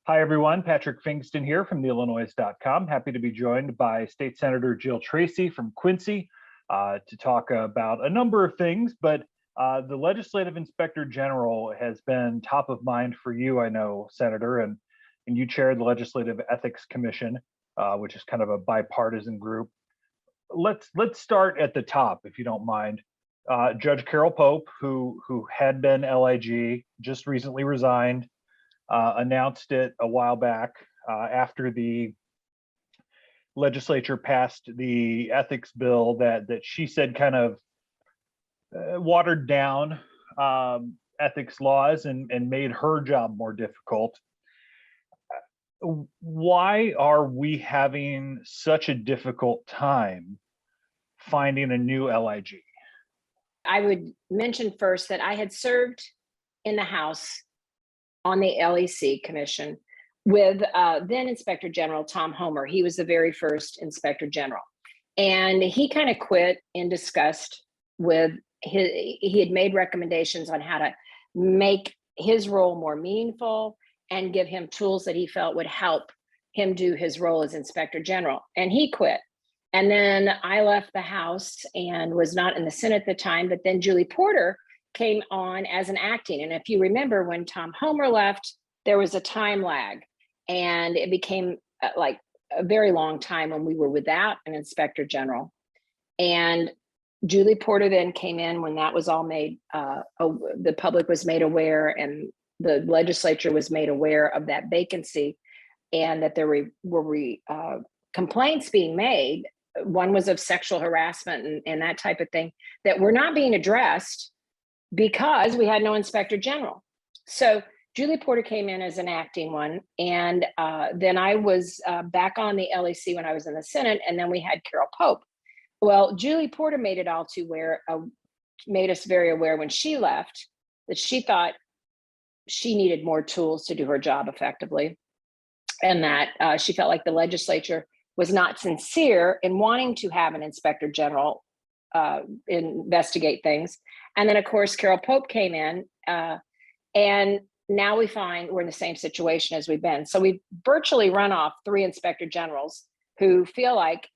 Hi, everyone. Patrick Pfingsten here from the Illinoize.com. Happy to be joined by State Senator Jil Tracy from Quincy to talk about a number of things, but the Legislative Inspector General has been top of mind for you, I know, Senator, and you chair the Legislative Ethics Commission, which is kind of a bipartisan group. Let's start at the top, if you don't mind. Judge Carol Pope, who had been LIG, just recently resigned. Announced it a while back after the legislature passed the ethics bill that she said kind of watered down ethics laws and made her job more difficult. Why are we having such a difficult time finding a new LIG? I would mention first that I had served in the House on the LEC Commission with then Inspector General Tom Homer. He was the very first Inspector General. And he kind of quit in disgust with he had made recommendations on how to make his role more meaningful and give him tools that he felt would help him do his role as Inspector General. And he quit. And then I left the House and was not in the Senate at the time, but then Julie Porter came on as an acting. And if you remember, when Tom Homer left, there was a time lag, and it became like a very long time when we were without an Inspector General. And Julie Porter then came in when that was all made, the public was made aware and the legislature was made aware of that vacancy, and that there were complaints being made. One was of sexual harassment and that type of thing that were not being addressed because we had no Inspector General. So Julie Porter came in as an acting one. And then I was back on the LEC when I was in the Senate, and then we had Carol Pope. Well, Julie Porter made it all made us very aware when she left that she thought she needed more tools to do her job effectively. And that she felt like the legislature was not sincere in wanting to have an Inspector General investigate things. And then, of course, Carol Pope came in, and now we find we're in the same situation as we've been. So we've virtually run off 3 Inspector Generals who feel like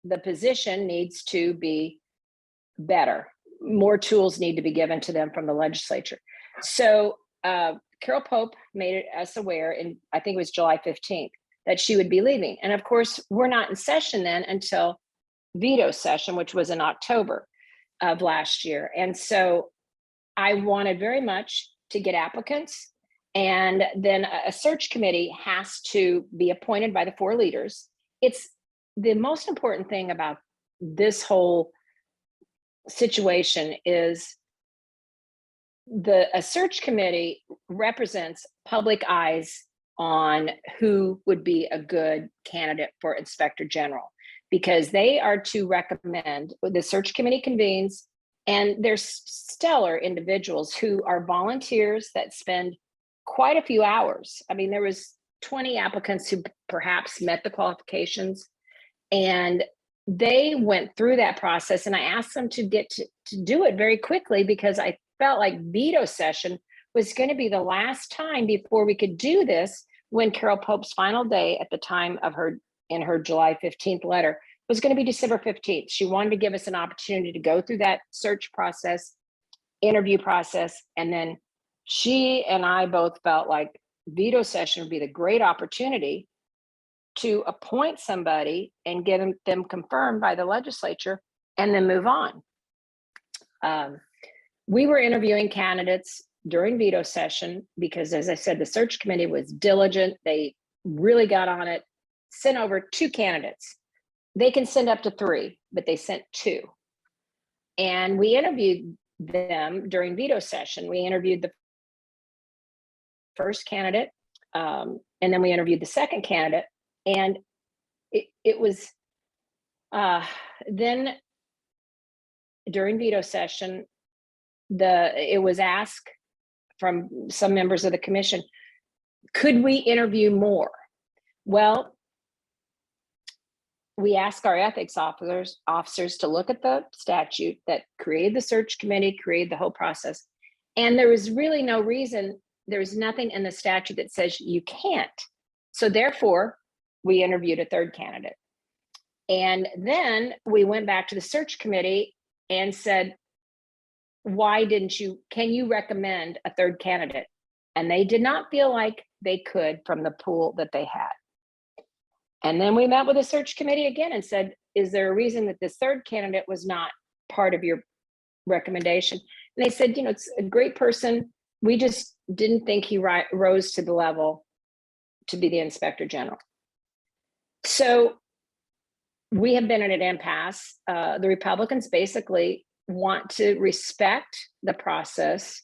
the position needs to be better. More tools need to be given to them from the legislature. So Carol Pope made us aware, in I think it was July 15th, that she would be leaving. And of course, we're not in session then until veto session, which was in October of last year. And so I wanted very much to get applicants, and then a search committee has to be appointed by the 4 leaders. It's the most important thing about this whole situation is a search committee represents public eyes on who would be a good candidate for Inspector General, because they are to recommend. The search committee convenes, and there's stellar individuals who are volunteers that spend quite a few hours. I mean, there was 20 applicants who perhaps met the qualifications, and they went through that process, and I asked them to get to do it very quickly, because I felt like veto session was going to be the last time before we could do this, when Carol Pope's final day at the time of her July 15th letter was going to be December 15th. She wanted to give us an opportunity to go through that search process, interview process, and then she and I both felt like veto session would be the great opportunity to appoint somebody and get them confirmed by the legislature and then move on. We were interviewing candidates during veto session because, as I said, the search committee was diligent. They really got on it, sent over 2 candidates. They can send up to 3, but they sent 2. And we interviewed them during veto session. We interviewed the first candidate, and then we interviewed the second candidate. And it was then during veto session, it was asked from some members of the commission, could we interview more? Well, we asked our ethics officers to look at the statute that created the search committee, created the whole process. And there was really no reason, there's nothing in the statute that says you can't So therefore, we interviewed a third candidate. And then we went back to the search committee and said, can you recommend a third candidate? And they did not feel like they could from the pool that they had. And then we met with the search committee again and said, is there a reason that this third candidate was not part of your recommendation? And they said, it's a great person. We just didn't think he rose to the level to be the inspector general. So we have been at an impasse. The Republicans basically want to respect the process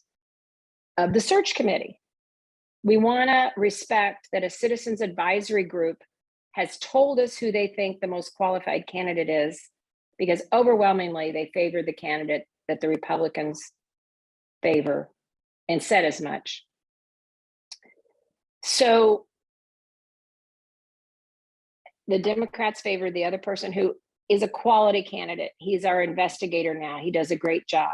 of the search committee. We want to respect that a citizens advisory group has told us who they think the most qualified candidate is, because overwhelmingly they favored the candidate that the Republicans favor and said as much. So the Democrats favored the other person who is a quality candidate. He's our investigator now. He does a great job.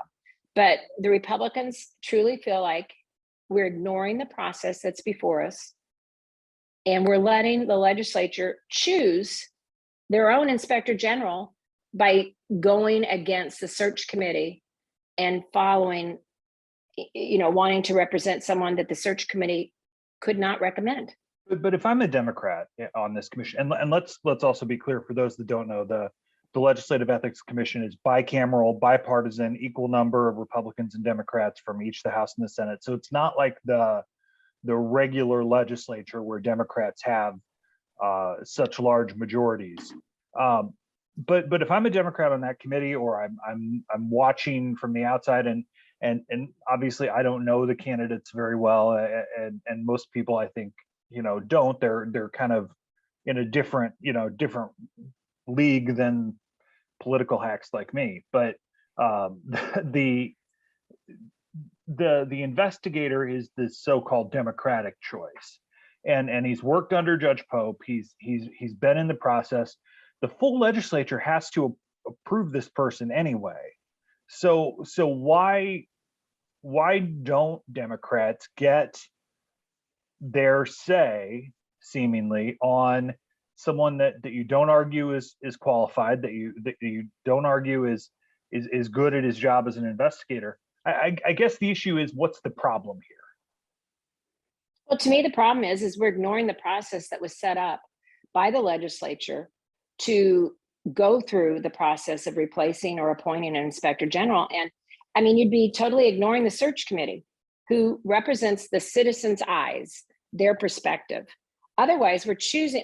But the Republicans truly feel like we're ignoring the process that's before us, and we're letting the legislature choose their own inspector general by going against the search committee and following, wanting to represent someone that the search committee could not recommend. But if I'm a Democrat on this commission, and let's also be clear for those that don't know, the Legislative Ethics Commission is bicameral, bipartisan, equal number of Republicans and Democrats from each the House and the Senate. So it's not like the regular legislature where Democrats have such large majorities. But if I'm a Democrat on that committee, or I'm watching from the outside, and obviously I don't know the candidates very well, and most people I think don't. They're kind of in a different league than political hacks like me. But the investigator is the so-called Democratic choice, and he's worked under Judge Pope. He's been in the process. The full legislature has to approve this person anyway. So why don't Democrats get their say seemingly on someone that you don't argue is qualified, that you don't argue is good at his job as an investigator? I guess the issue is, what's the problem here? Well, to me, the problem is we're ignoring the process that was set up by the legislature to go through the process of replacing or appointing an inspector general. And I mean, you'd be totally ignoring the search committee, who represents the citizens' eyes, their perspective. Otherwise, we're picking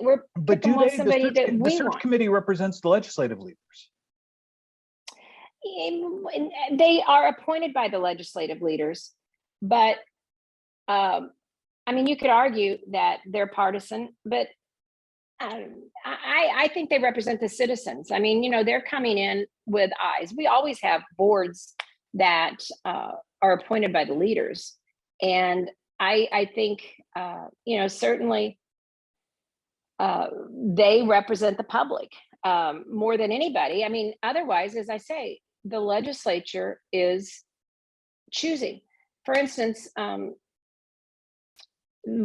somebody that we want. The search committee represents the legislative leaders. They are appointed by the legislative leaders, but I mean, you could argue that they're partisan, but I think they represent the citizens. I mean, they're coming in with eyes. We always have boards that are appointed by the leaders, and I think certainly they represent the public more than anybody. I mean, otherwise, as I say, the legislature is choosing. For instance,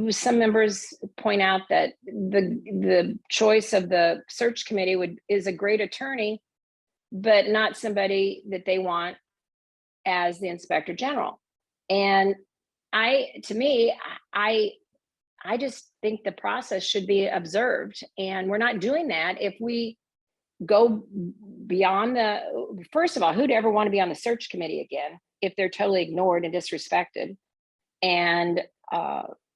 some members point out that the choice of the search committee is a great attorney, but not somebody that they want as the inspector general. And I just think the process should be observed, and we're not doing that. If we go beyond first of all, who'd ever want to be on the search committee again if they're totally ignored and disrespected? And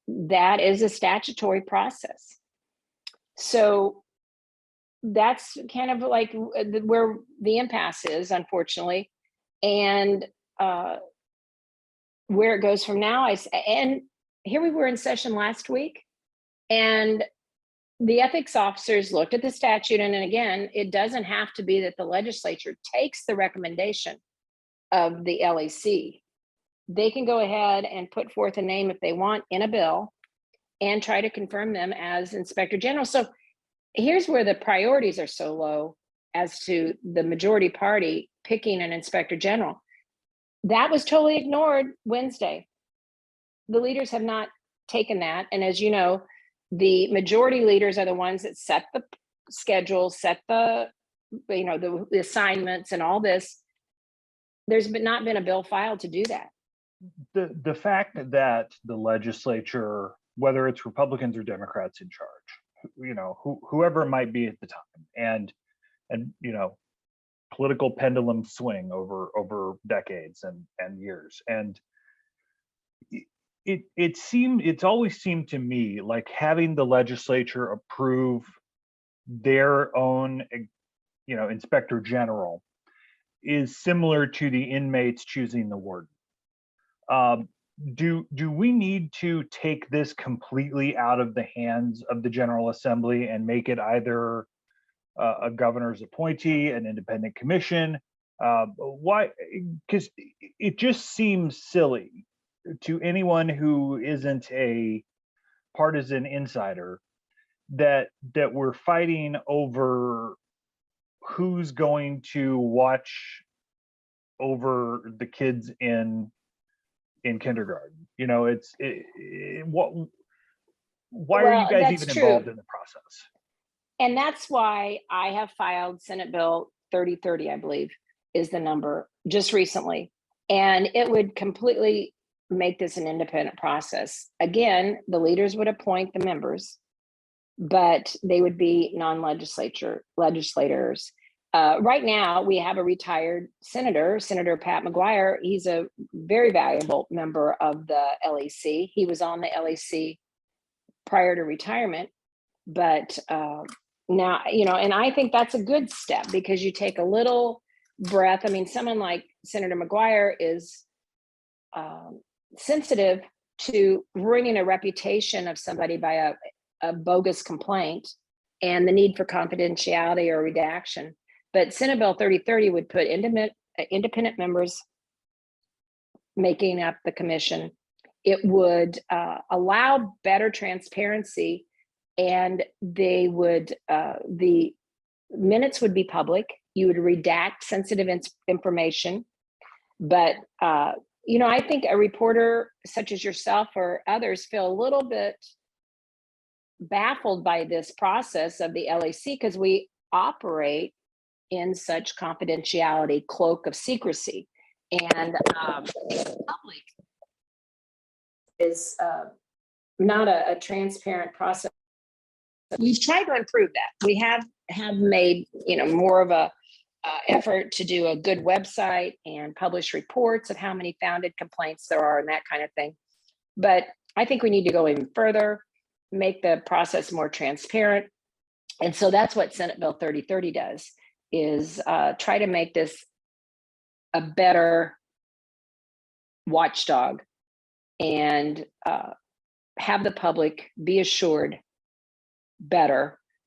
that is a statutory process. So that's kind of like where the impasse is, unfortunately. And where it goes from now, and here we were in session last week, and the ethics officers looked at the statute. And again, it doesn't have to be that the legislature takes the recommendation of the LEC. They can go ahead and put forth a name if they want in a bill and try to confirm them as inspector general. So here's where the priorities are so low as to the majority party picking an inspector general. That was totally ignored Wednesday. The leaders have not taken that. And as you know, the majority leaders are the ones that set the schedule, set the, the assignments and all this. There's not been a bill filed to do that. The fact that the legislature, whether it's Republicans or Democrats in charge, whoever it might be at the time, and political pendulum swing over decades and years, and it's always seemed to me like having the legislature approve their own inspector general is similar to the inmates choosing the warden. Do we need to take this completely out of the hands of the General Assembly and make it either a governor's appointee, an independent commission? Why? Because it just seems silly to anyone who isn't a partisan insider that we're fighting over who's going to watch over the kids in kindergarten. Why are you guys even involved in the process? And that's why I have filed Senate Bill 3030, I believe is the number, just recently. And it would completely make this an independent process. Again, the leaders would appoint the members, but they would be legislators. Right now, we have a retired senator, Senator Pat McGuire. He's a very valuable member of the LEC. He was on the LEC prior to retirement, but now, and I think that's a good step because you take a little breath. I mean, someone like Senator McGuire is sensitive to ruining a reputation of somebody by a bogus complaint and the need for confidentiality or redaction. But Senate Bill 3030 would put independent members making up the commission. It would allow better transparency, and they would the minutes would be public. You would redact sensitive information, but I think a reporter such as yourself or others feel a little bit baffled by this process of the LEC because we operate in such confidentiality, cloak of secrecy, and the public is not a transparent process. We've tried to improve that. We have made more of a effort to do a good website and publish reports of how many founded complaints there are and that kind of thing. But I think we need to go even further, make the process more transparent. And so that's what Senate Bill 3030 does, is try to make this a better watchdog and have the public be assured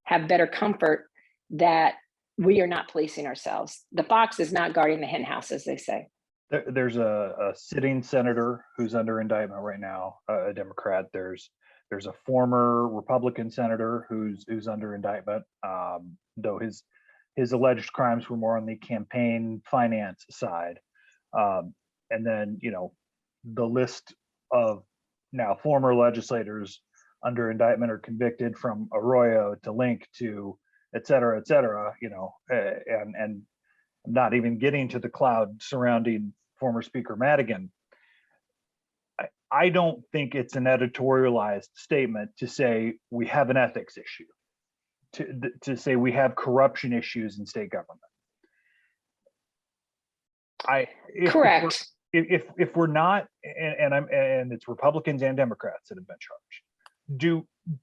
have better comfort that we are not policing ourselves. The fox is not guarding the hen house, as they say. There's a sitting senator who's under indictment right now, a Democrat. There's a former Republican senator who's under indictment, though his alleged crimes were more on the campaign finance side. And then, the list of now former legislators under indictment or convicted, from Arroyo to Link to et cetera, and not even getting to the cloud surrounding former Speaker Madigan. I don't think it's an editorialized statement to say we have an ethics issue, to say we have corruption issues in state government. Correct. If we're not, and it's Republicans and Democrats that have been charged,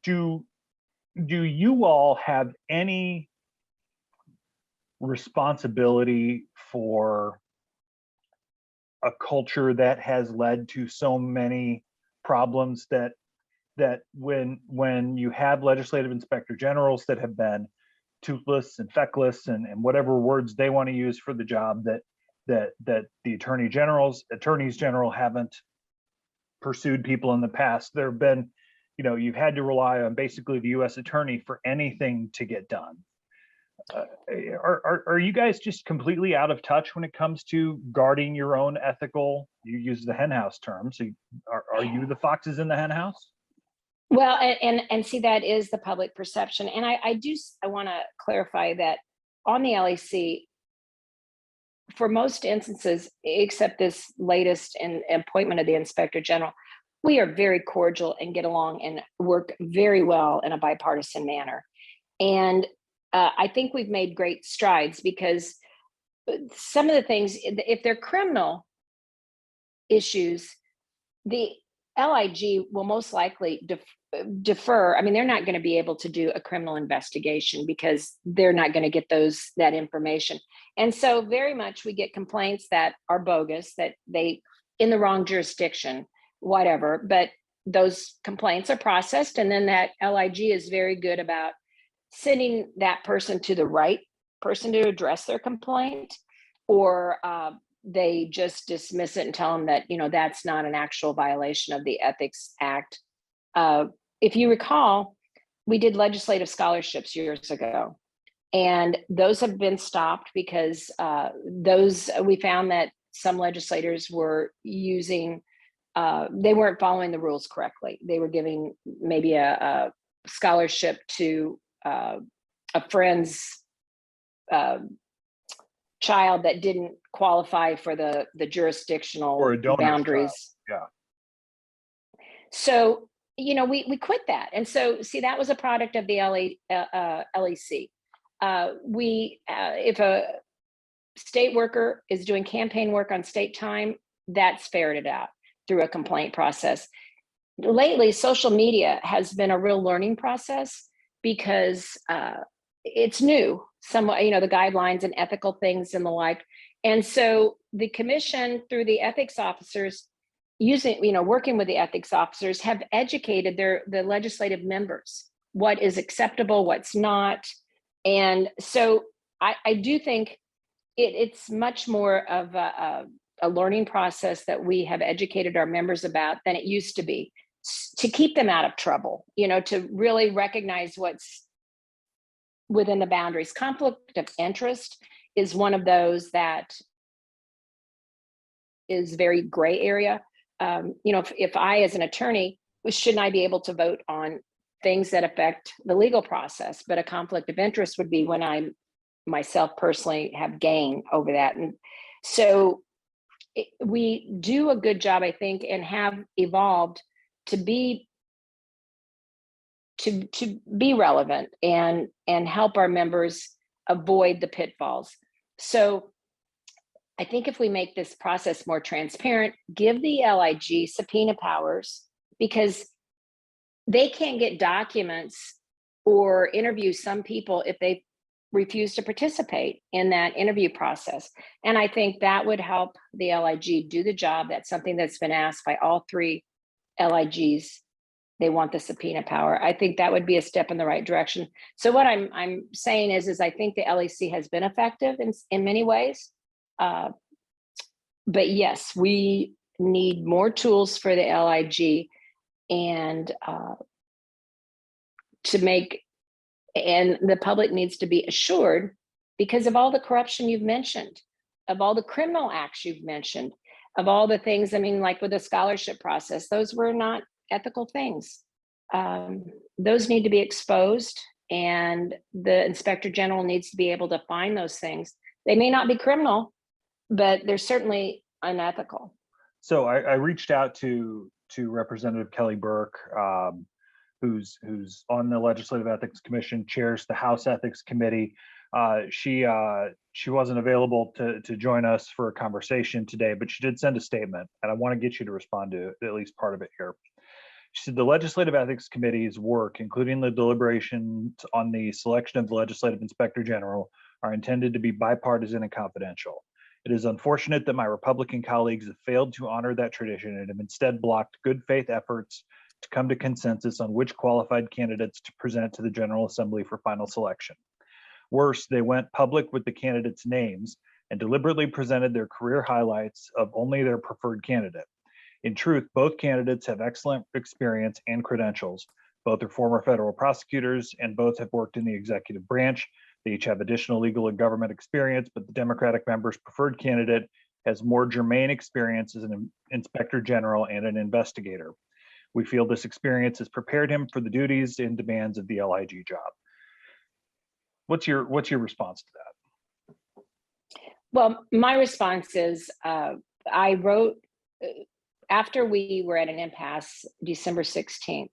do you all have any responsibility for a culture that has led to so many problems that when you have legislative inspector generals that have been toothless and feckless and whatever words they want to use for the job, that the attorneys general haven't pursued people in the past? There have been, you've had to rely on basically the U.S. attorney for anything to get done. Are you guys just completely out of touch when it comes to guarding your own ethical? You use the hen house term, so are you the foxes in the hen house? Well, and see, that is the public perception. And I want to clarify that on the LEC, for most instances, except this latest appointment of the Inspector General, we are very cordial and get along and work very well in a bipartisan manner. And I think we've made great strides, because some of the things, if they're criminal issues, the LIG will most likely defer. I mean, they're not going to be able to do a criminal investigation because they're not going to get that information. And so very much we get complaints that are bogus, that they in the wrong jurisdiction, whatever, but those complaints are processed, and then that LIG is very good about sending that person to the right person to address their complaint, or they just dismiss it and tell them that, that's not an actual violation of the Ethics Act. If you recall, we did legislative scholarships years ago, and those have been stopped because we found that some legislators were using, they weren't following the rules correctly. They were giving maybe a scholarship to a friend's child that didn't qualify for the jurisdictional Or a donor's boundaries. child. Yeah. So, we quit that. And so, see, that was a product of the LEC. If a state worker is doing campaign work on state time, that's ferreted out through a complaint process. Lately, social media has been a real learning process, because it's new, somewhat, the guidelines and ethical things and the like. And so the commission, through the ethics officers, working with the ethics officers, have educated the legislative members what is acceptable, what's not. And so I do think it's much more of a learning process that we have educated our members about than it used to be, to keep them out of trouble, to really recognize what's within the boundaries. Conflict of interest is one of those that is very gray area. If I, as an attorney, shouldn't I be able to vote on things that affect the legal process? But a conflict of interest would be when I myself personally have gain over that. And so we do a good job, I think, and have evolved to be relevant and help our members avoid the pitfalls. So I think if we make this process more transparent, give the LIG subpoena powers, because they can't get documents or interview some people if they refuse to participate in that interview process. And I think that would help the LIG do the job. That's something that's been asked by all three LIGs. They want the subpoena power. I think that would be a step in the right direction. So what I'm saying is I think the LEC has been effective in many ways. But yes, we need more tools for the LIG, and and the public needs to be assured, because of all the corruption you've mentioned, of all the criminal acts you've mentioned, of all the things, like with the scholarship process, those were not ethical things. Those need to be exposed, and the Inspector General needs to be able to find those things. They may not be criminal, but they're certainly unethical. So I reached out to Representative Kelly Burke, who's on the Legislative Ethics Commission, chairs the House Ethics Committee. She wasn't available to join us for a conversation today, but she did send a statement, and I want to get you to respond to at least part of it here. She said the Legislative Ethics Committee's work, including the deliberations on the selection of the Legislative Inspector General, are intended to be bipartisan and confidential. It is unfortunate that my Republican colleagues have failed to honor that tradition and have instead blocked good faith efforts to come to consensus on which qualified candidates to present to the General Assembly for final selection. Worse, they went public with the candidates' names and deliberately presented their career highlights of only their preferred candidate. In truth, both candidates have excellent experience and credentials. Both are former federal prosecutors, and both have worked in the executive branch. They each have additional legal and government experience, but the Democratic member's preferred candidate has more germane experience as an inspector general and an investigator. We feel this experience has prepared him for the duties and demands of the LIG job. What's your response to that? Well, my response is I wrote after we were at an impasse December 16th.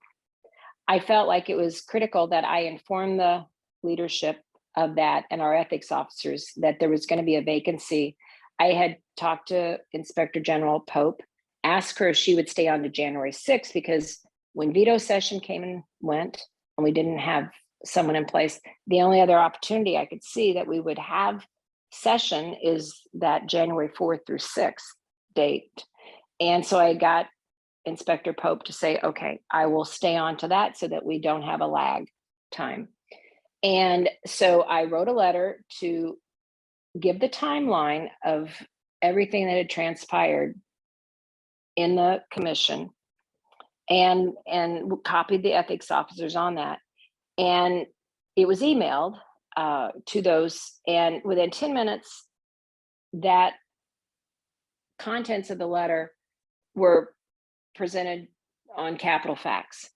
I felt like it was critical that I inform the leadership of that and our ethics officers that there was going to be a vacancy. I had talked to Inspector General Pope, asked her if she would stay on to January 6th, because when veto session came and went and we didn't have someone in place, the only other opportunity I could see that we would have session is that January 4th through 6th date. And so I got Inspector Pope to say, okay, I will stay on to that so that we don't have a lag time. And so I wrote a letter to give the timeline of everything that had transpired in the commission and copied the ethics officers on that. And it was emailed to those, and within 10 minutes, that contents of the letter were presented on Capitol Facts.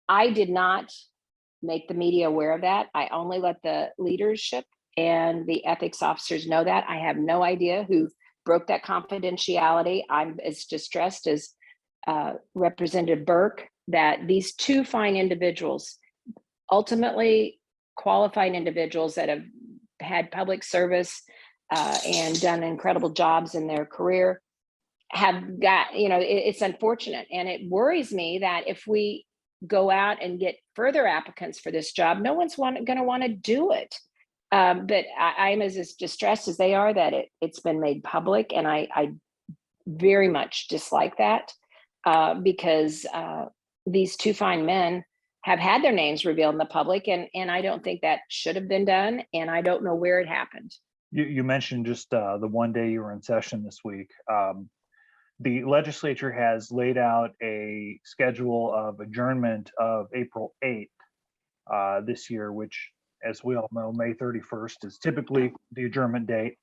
I did not make the media aware of that. I only let the leadership and the ethics officers know that. I have no idea who broke that confidentiality. I'm as distressed as Representative Burke that these two fine individuals, ultimately qualified individuals that have had public service and done incredible jobs in their career, have got, it's unfortunate. And it worries me that if we go out and get further applicants for this job, no one's going to want to do it. But I'm as distressed as they are that it's been made public. And I very much dislike that because these two fine men have had their names revealed in the public. And I don't think that should have been done. And I don't know where it happened. You mentioned just the one day you were in session this week. The legislature has laid out a schedule of adjournment of April 8th this year, which, as we all know, May 31st is typically the adjournment date.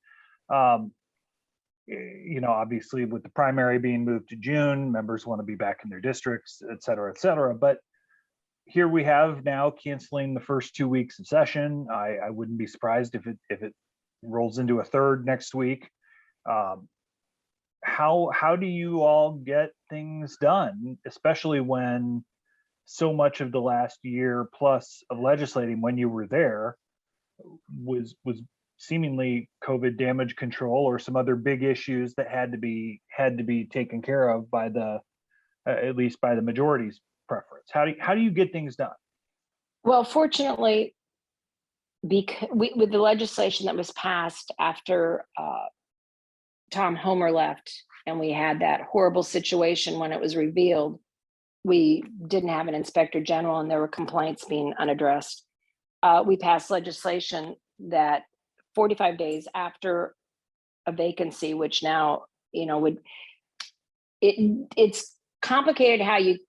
Obviously with the primary being moved to June, members want to be back in their districts, et cetera, et cetera. But here we have now canceling the first 2 weeks of session. I wouldn't be surprised if it rolls into a third next week. How do you all get things done, especially when so much of the last year plus of legislating when you were there was seemingly COVID damage control or some other big issues that had to be taken care of by at least by the majority's preference? How do you get things done? Well, fortunately, because with the legislation that was passed after Tom Homer left, and we had that horrible situation when it was revealed, we didn't have an inspector general and there were complaints being unaddressed. We passed legislation that 45 days after a vacancy, which now, it's complicated how you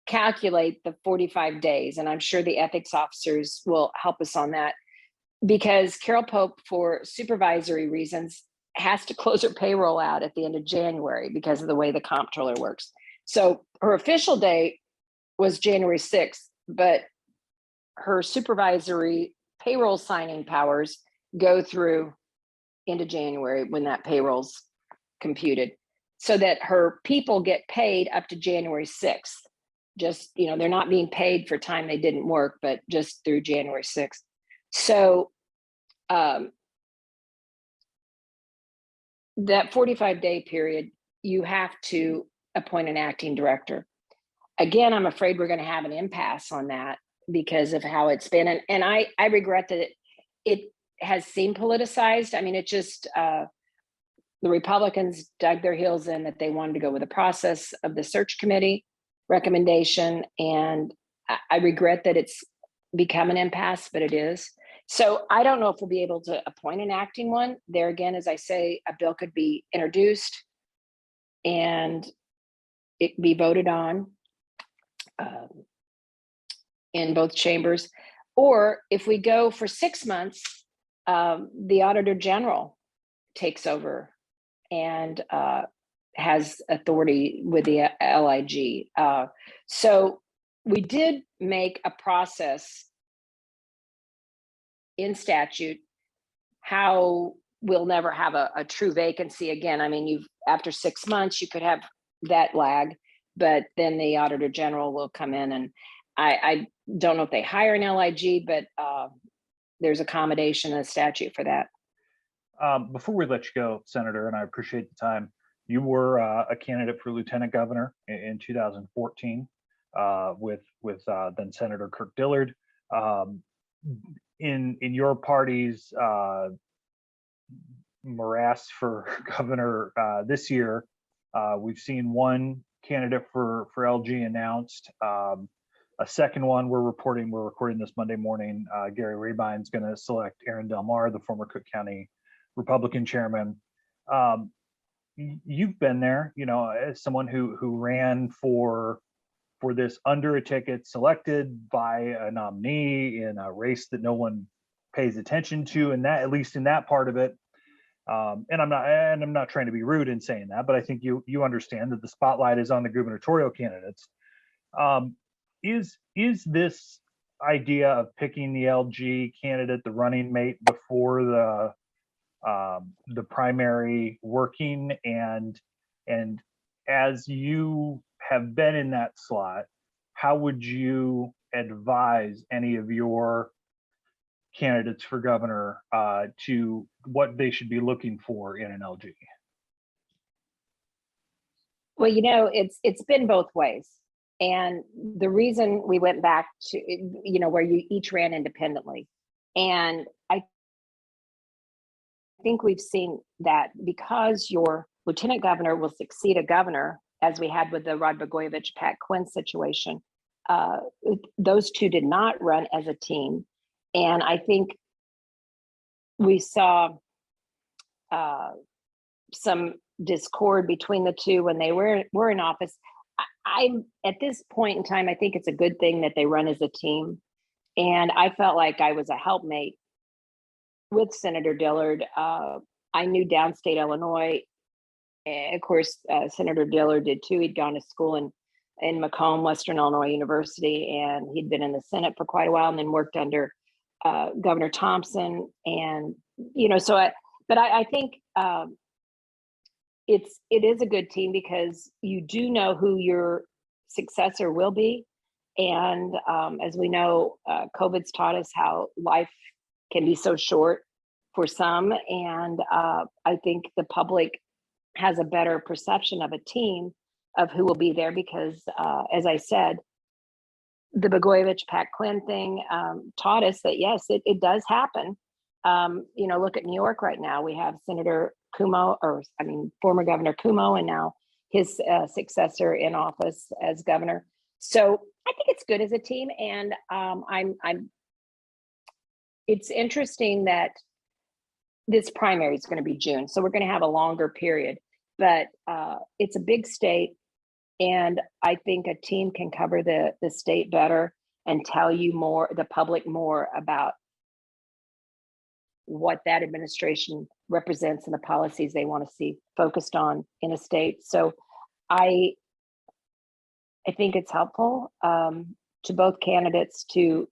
calculate the 45 days. And I'm sure the ethics officers will help us on that, because Carol Pope, for supervisory reasons, has to close her payroll out at the end of January because of the way the comptroller works. So her official date was January 6th, but her supervisory payroll signing powers go through into January when that payroll's computed, so that her people get paid up to January 6th. Just, they're not being paid for time they didn't work, but just through January 6th. So that 45-day period, you have to appoint an acting director. Again, I'm afraid we're going to have an impasse on that because of how it's been. And I regret that it has seemed politicized. I mean, it just, the Republicans dug their heels in that they wanted to go with the process of the search committee recommendation. And I regret that it's become an impasse, but it is. So I don't know if we'll be able to appoint an acting one. There again, as I say, a bill could be introduced and it be voted on in both chambers. Or if we go for 6 months, the Auditor General takes over and has authority with the LIG. So we did make a process in statute how we'll never have a true vacancy again. I mean, after 6 months, you could have that lag, but then the Auditor General will come in, and I don't know if they hire an LIG, but there's accommodation in the statute for that. Before we let you go, Senator, and I appreciate the time, you were a candidate for lieutenant governor in 2014 with then Senator Kirk Dillard. In your party's morass for governor this year, we've seen one candidate for LG announced. A second one we're recording this Monday morning. Gary Rabine's going to select Aaron Del Mar, the former Cook County Republican chairman. You've been there, as someone who ran for this under a ticket, selected by a nominee in a race that no one pays attention to, and that, at least in that part of it. And I'm not trying to be rude in saying that, but I think you understand that the spotlight is on the gubernatorial candidates. Is this idea of picking the LG candidate, the running mate, before the primary working? And as you have been in that slot, how would you advise any of your candidates for governor to what they should be looking for in an LG? Well, it's been both ways. And the reason we went back to, where you each ran independently. And I think we've seen that because your lieutenant governor will succeed a governor, as we had with the Rod Blagojevich, Pat Quinn situation, those two did not run as a team. And I think we saw some discord between the two when they were in office. I'm at this point in time, I think it's a good thing that they run as a team. And I felt like I was a helpmate with Senator Dillard. I knew downstate Illinois. Of course, Senator Dillard did too. He'd gone to school in Macomb, Western Illinois University, and he'd been in the Senate for quite a while, and then worked under Governor Thompson. And, but I think it is a good team because you do know who your successor will be. And as we know, COVID's taught us how life can be so short for some. And I think the public has a better perception of a team of who will be there because, as I said, the Blagojevich Pat Quinn thing taught us that, yes, it does happen. Look at New York right now. We have Senator Cuomo, former Governor Cuomo, and now his successor in office as governor. So I think it's good as a team. And it's interesting that this primary is going to be June. So we're going to have a longer period, but it's a big state. And I think a team can cover the state better and tell you more, the public more about what that administration represents and the policies they want to see focused on in a state. So I think it's helpful to both candidates to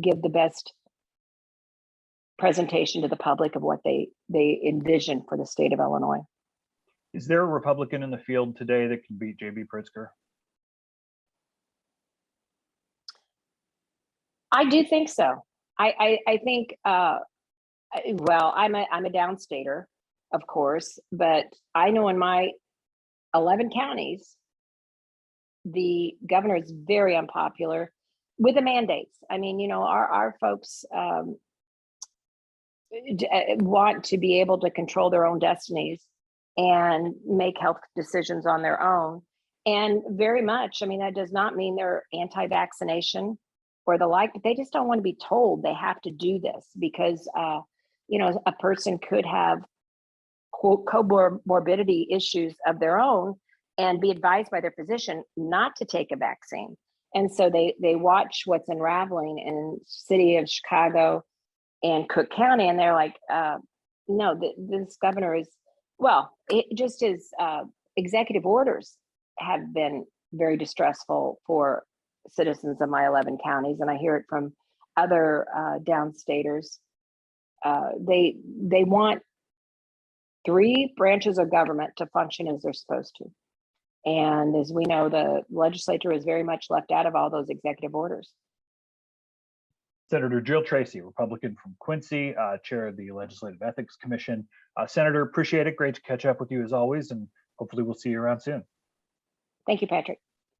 give the best presentation to the public of what they envision for the state of Illinois. Is there a Republican in the field today that can beat J.B. Pritzker? I do think so. I think, well, I'm a downstater, of course, but I know in my 11 counties, the governor is very unpopular with the mandates. I mean, our folks want to be able to control their own destinies and make health decisions on their own. And very much, that does not mean they're anti-vaccination or the like, but they just don't want to be told they have to do this because, a person could have comorbidity issues of their own and be advised by their physician not to take a vaccine. And so they watch what's unraveling in city of Chicago and Cook County, and they're like, no, this governor is, well, it just is executive orders have been very distressful for citizens of my 11 counties, and I hear it from other downstaters. They want 3 branches of government to function as they're supposed to. And as we know, the legislature is very much left out of all those executive orders. Senator Jil Tracy, Republican from Quincy, chair of the Legislative Ethics Commission. Senator, appreciate it. Great to catch up with you as always, and hopefully we'll see you around soon. Thank you, Patrick.